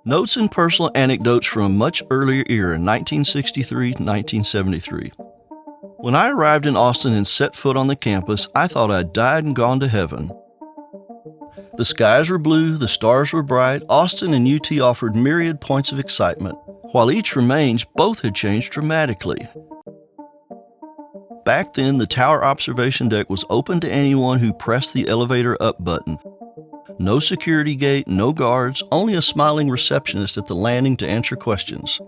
Notes and personal anecdotes from a much earlier era, 1963 to 1973. When I arrived in Austin and set foot on the campus, I thought I'd died and gone to heaven. The skies were blue, the stars were bright, Austin and UT offered myriad points of excitement. While each remains, both had changed dramatically. Back then, the tower observation deck was open to anyone who pressed the elevator up button. No security gate, no guards, only a smiling receptionist at the landing to answer questions.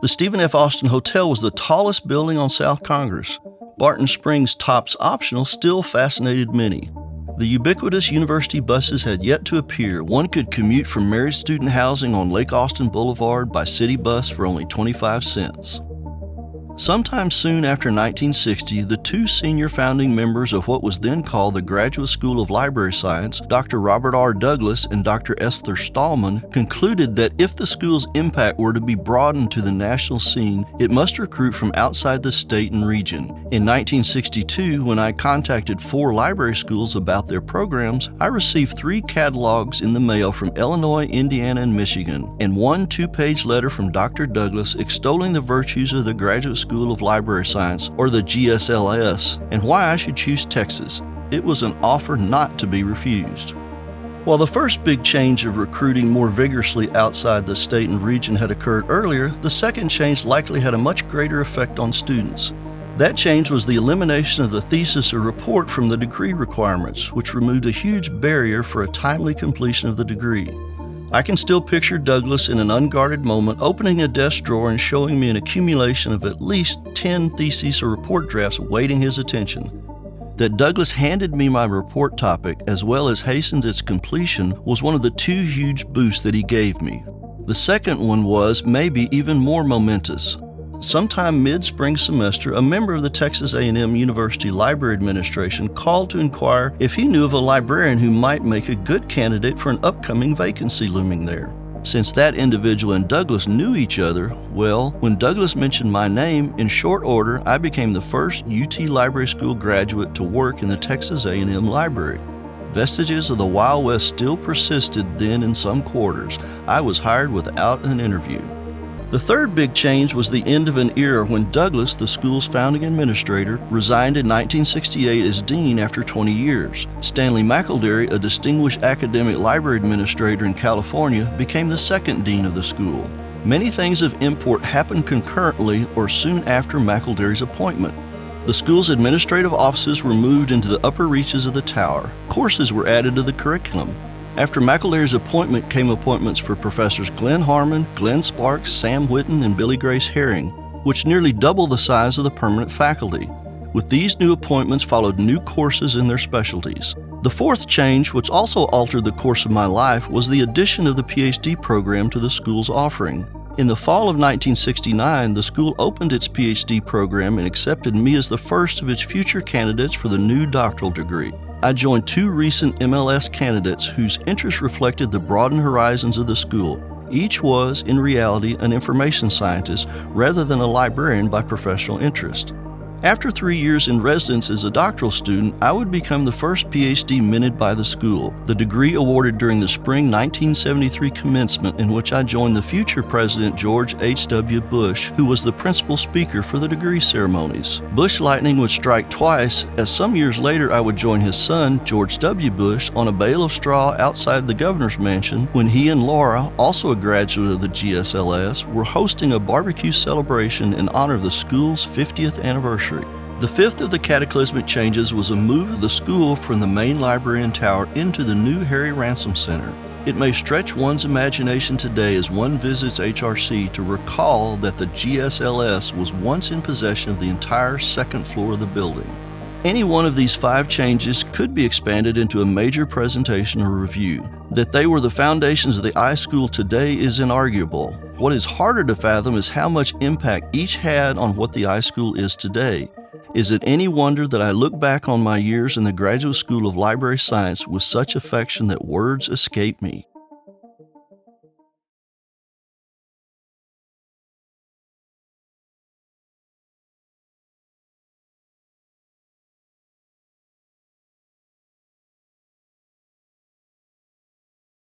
The Stephen F. Austin Hotel was the tallest building on South Congress. Barton Springs' tops optional still fascinated many. The ubiquitous university buses had yet to appear. One could commute from married student housing on Lake Austin Boulevard by city bus for only 25 cents. Sometime soon after 1960, the two senior founding members of what was then called the Graduate School of Library Science, Dr. Robert R. Douglas and Dr. Esther Stallman, concluded that if the school's impact were to be broadened to the national scene, it must recruit from outside the state and region. In 1962, when I contacted 4 library schools about their programs, I received 3 catalogs in the mail from Illinois, Indiana, and Michigan, and 1 2-page letter from Dr. Douglas extolling the virtues of the Graduate School of Library Science, or the GSLS, and why I should choose Texas. It was an offer not to be refused. While the first big change of recruiting more vigorously outside the state and region had occurred earlier, the second change likely had a much greater effect on students. That change was the elimination of the thesis or report from the degree requirements, which removed a huge barrier for a timely completion of the degree. I can still picture Douglas in an unguarded moment opening a desk drawer and showing me an accumulation of at least 10 theses or report drafts awaiting his attention. That Douglas handed me my report topic as well as hastened its completion was one of the 2 huge boosts that he gave me. The second one was maybe even more momentous. Sometime mid-spring semester, a member of the Texas A&M University Library Administration called to inquire if he knew of a librarian who might make a good candidate for an upcoming vacancy looming there. Since that individual and Douglas knew each other, well, when Douglas mentioned my name, in short order, I became the first UT Library School graduate to work in the Texas A&M Library. Vestiges of the Wild West still persisted then in some quarters. I was hired without an interview. The third big change was the end of an era when Douglas, the school's founding administrator, resigned in 1968 as dean after 20 years. Stanley McElderry, a distinguished academic library administrator in California, became the second dean of the school. Many things of import happened concurrently or soon after McElderry's appointment. The school's administrative offices were moved into the upper reaches of the tower. Courses were added to the curriculum. After McElderry's appointment came appointments for Professors Glenn Harmon, Glenn Sparks, Sam Whitten, and Billy Grace Herring, which nearly doubled the size of the permanent faculty. With these new appointments followed new courses in their specialties. The fourth change, which also altered the course of my life, was the addition of the PhD program to the school's offering. In the fall of 1969, the school opened its PhD program and accepted me as the first of its future candidates for the new doctoral degree. I joined 2 recent MLS candidates whose interests reflected the broadened horizons of the school. Each was, in reality, an information scientist rather than a librarian by professional interest. After 3 years in residence as a doctoral student, I would become the first PhD minted by the school, the degree awarded during the spring 1973 commencement in which I joined the future President George H.W. Bush, who was the principal speaker for the degree ceremonies. Bush lightning would strike twice, as some years later I would join his son, George W. Bush, on a bale of straw outside the governor's mansion when he and Laura, also a graduate of the GSLS, were hosting a barbecue celebration in honor of the school's 50th anniversary. The fifth of the cataclysmic changes was a move of the school from the main library and tower into the new Harry Ransom Center. It may stretch one's imagination today as one visits HRC to recall that the GSLS was once in possession of the entire second floor of the building. Any one of these 5 changes could be expanded into a major presentation or review. That they were the foundations of the iSchool today is inarguable. What is harder to fathom is how much impact each had on what the iSchool is today. Is it any wonder that I look back on my years in the Graduate School of Library Science with such affection that words escape me?